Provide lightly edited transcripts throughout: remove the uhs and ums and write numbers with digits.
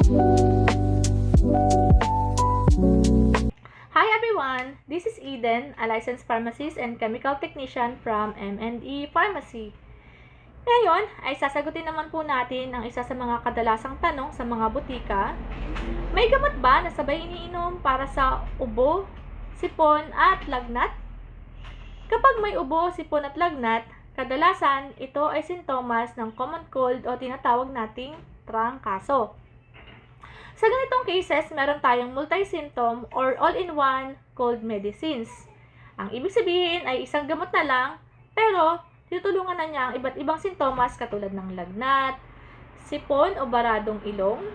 Hi everyone! This is Eden, a licensed pharmacist and chemical technician from M&E Pharmacy. Ngayon ay sasagutin naman po natin ang isa sa mga kadalasang tanong sa mga butika. May gamot ba na sabay iniinom para sa ubo, sipon at lagnat? Kapag may ubo, sipon at lagnat, kadalasan ito ay sintomas ng common cold o tinatawag nating trangkaso. Sa ganitong cases, meron tayong multi-symptom or all-in-one cold medicines. Ang ibig sabihin ay isang gamot na lang, pero tutulungan na niya ang iba't ibang sintomas katulad ng lagnat, sipon o baradong ilong,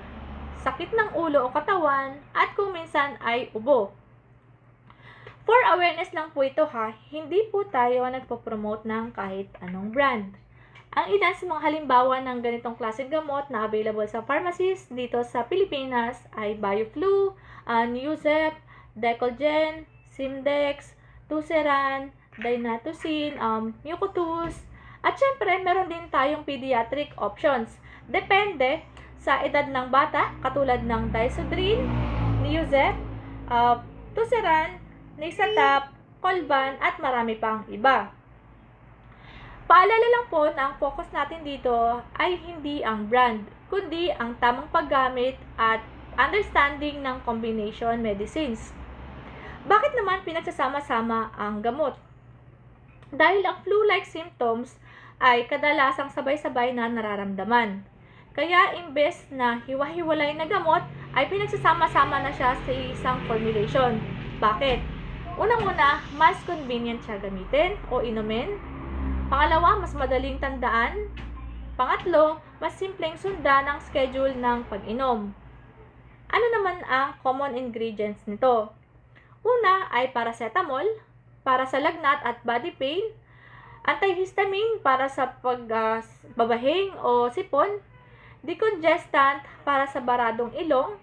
sakit ng ulo o katawan, at kung minsan ay ubo. For awareness lang po ito ha, hindi po tayo nagpo-promote ng kahit anong brand. Ang ilan sa mga halimbawa ng ganitong klaseng gamot na available sa pharmacies dito sa Pilipinas ay BioFlu, Neuzep, Decolgen, Simdex, Tuceran, Dynatoxin, Mucotus, at syempre meron din tayong pediatric options. Depende sa edad ng bata, katulad ng Disodrin, Neuzep, Tuceran, Nisatap, Colban, at marami pang iba. Paalala lang po na ang focus natin dito ay hindi ang brand, kundi ang tamang paggamit at understanding ng combination medicines. Bakit naman pinagsasama-sama ang gamot? Dahil ang flu-like symptoms ay kadalasang sabay-sabay na nararamdaman. Kaya imbes na hiwa-hiwalay na gamot, ay pinagsasama-sama na siya sa isang formulation. Bakit? Unang-una, mas convenient siya gamitin o inumin. Pangalawa, mas madaling tandaan. Pangatlo, mas simpleng sundan ang schedule ng pag-inom. Ano naman ang common ingredients nito? Una ay paracetamol, para sa lagnat at body pain, antihistamine para sa pagbabahing o sipon, decongestant para sa baradong ilong,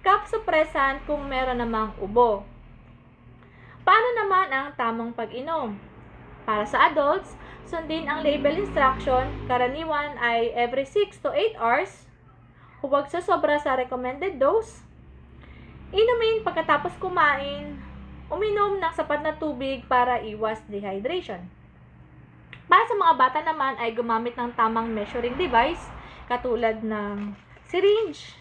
cough suppressant kung meron namang ubo. Paano naman ang tamang pag-inom? Para sa adults, sundin ang label instruction, karaniwan ay every 6 to 8 hours, huwag sobra sa recommended dose, inumin pagkatapos kumain, uminom ng sapat na tubig para iwas dehydration. Para sa mga bata naman ay gumamit ng tamang measuring device katulad ng syringe,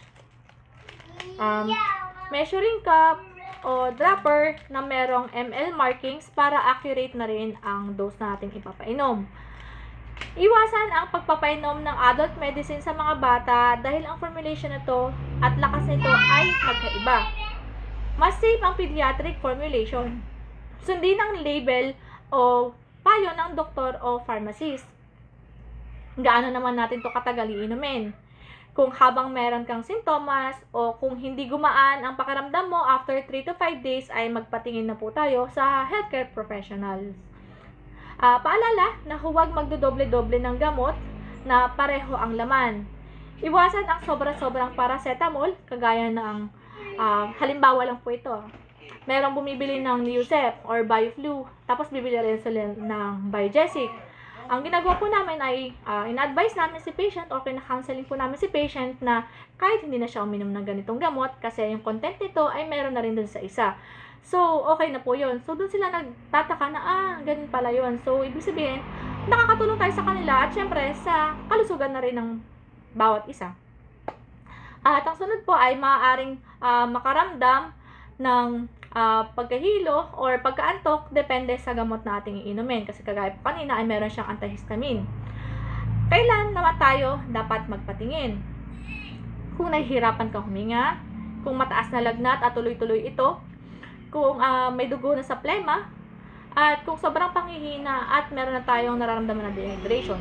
measuring cup, o dropper na merong ml markings para accurate na rin ang dose nating ipapainom. Iwasan ang pagpapainom ng adult medicine sa mga bata dahil ang formulation nito at lakas nito ay magkaiba. Mas safe ang pediatric formulation. Sundin ang label o payo ng doktor o pharmacist. Gaano naman natin to katagal iinumin? Kung habang meron kang sintomas o kung hindi gumaan ang pakiramdam mo after 3 to 5 days ay magpatingin na po tayo sa healthcare professionals. Paalala na huwag magdodoble-doble ng gamot na pareho ang laman. Iwasan ang sobra-sobrang paracetamol, kagaya ng halimbawa lang po ito. Merong bumibili ng Neuzep or BioFlu, tapos bibili rin sila ng Biogesic. Ang ginagawa po namin ay in-advise namin si patient o kina-counseling po namin si patient na kahit hindi na siya uminom ng ganitong gamot kasi yung content nito ay meron na rin dun sa isa. So, okay na po yun. So, dun sila nagtataka na, ganun pala yun. So, ibig sabihin, nakakatulong tayo sa kanila at syempre sa kalusugan na rin ng bawat isa. At ang sunod po ay maaaring makaramdam ng pagkahilo or pagkaantok depende sa gamot na ating iinumin. Kasi kagaya po kanina ay meron siyang antihistamine. Kailan naman tayo dapat magpatingin? Kung nahihirapan kang huminga, kung mataas na lagnat at tuloy-tuloy ito, kung may dugo na sa plema, at kung sobrang panghihina at meron na tayong nararamdaman na dehydration.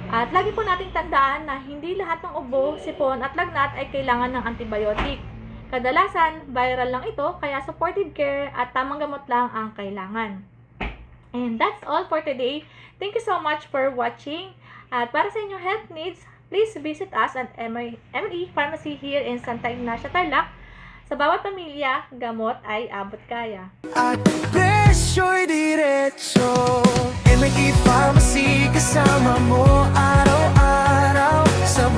At lagi po nating tandaan na hindi lahat ng ubo, sipon at lagnat ay kailangan ng antibiotic. Kadalasan, viral lang ito, kaya supportive care at tamang gamot lang ang kailangan. And that's all for today. Thank you so much for watching. At para sa inyong health needs, please visit us at M&E Pharmacy here in Santa Ignacia, Tarlac. Sa bawat pamilya, gamot ay abot kaya. At presyo'y diretso, M&E Pharmacy kasama mo araw-araw sa